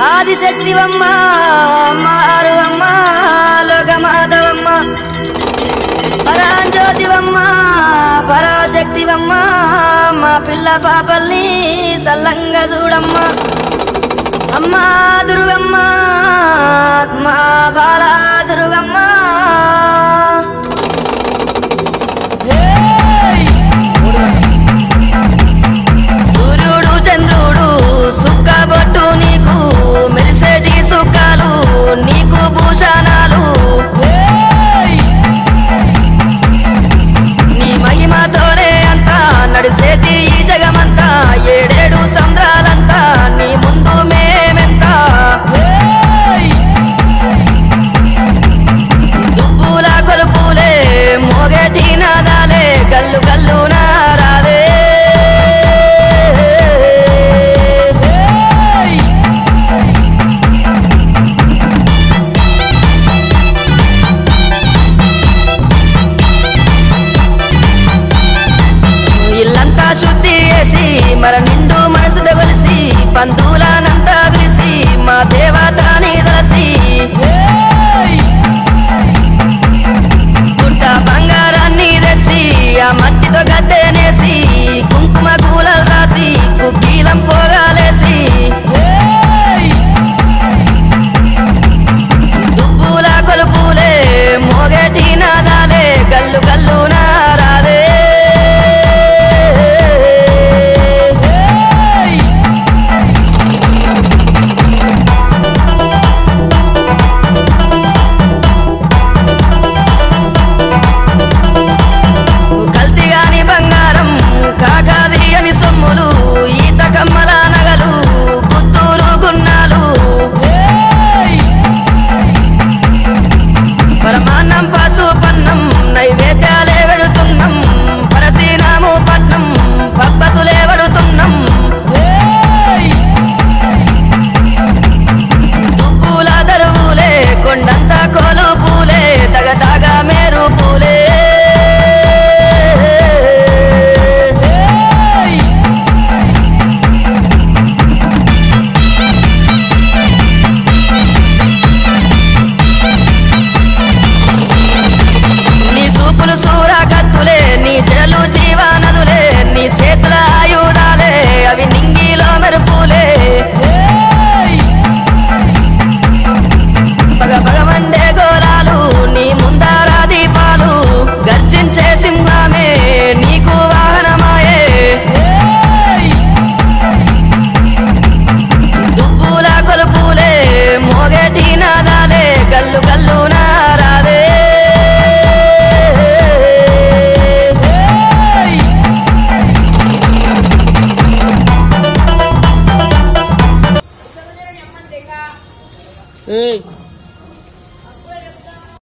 ఆదిశక్తివమ్మ మారువమ్మ లోకమాధవమ్మ పరాంజ్యోతివమ్మ పరాశక్తివమ్మ మా పిల్ల పాపల్ని సల్లంగా చూడమ్మ అమ్మ దుర్గమ్మ మా బాల దుర్గమ్మ సూర్యుడు చంద్రుడు సుక్కబొట్టు నీకు మెరిసేటి సుక్కాలు నీకు భూషణాలు నీ మహిమతోనే అంతా నడిసేటి ఈ జగమంతా ఏడేడు సంద్రాలంతా నీ ముందు మేమెంత దుబ్బుల కొలుపులే మోగేటి నాదాలే గల్లు గల్లు నారావే ఇల్లంతా శుద్ధి చేసి మన నిండు మనసు తొలిసి పంతులనంతా పిలిచి మా దేవతని తలసి గుట్ట బంగారాన్ని తెచ్చి ఆ మట్టితో గద్దెనేసి కుంకుమ కూలలు రాసి కుక్కీలం పోగాలేసి దుబ్బుల కొలుపులే మోగేటి నాదాలే గల్లు గల్లు నారాదే కల్తీగాని బంగారం కాకాది అని సొమ్ములు ఈత కమ్మల నగలు గుత్తూరు గున్నాలు పరమాన్నం పసుపన్నం నైవేద్యాలే వెడుతున్నాం పరశీనాము పట్నం పబ్బతులే వెడుతున్నాం దుబ్బుల దరువులే కొండంత కోలు పూలే తగతాగా మేరు పూలే నీ సూపులు సూరా కత్తులే నీ జడలు జీవానదులే నీ చేతుల ఆయుధాలే అవి నింగిలో మెరుపులే పగ పగమండే గోళాలు నీ ముందర దీపాలు గర్జించే సింహమే నీకు వాహనమాయే దుబ్బుల కొలుపులే మోగేటి నాదాలే గల్లు గల్లు నారాదే Hey.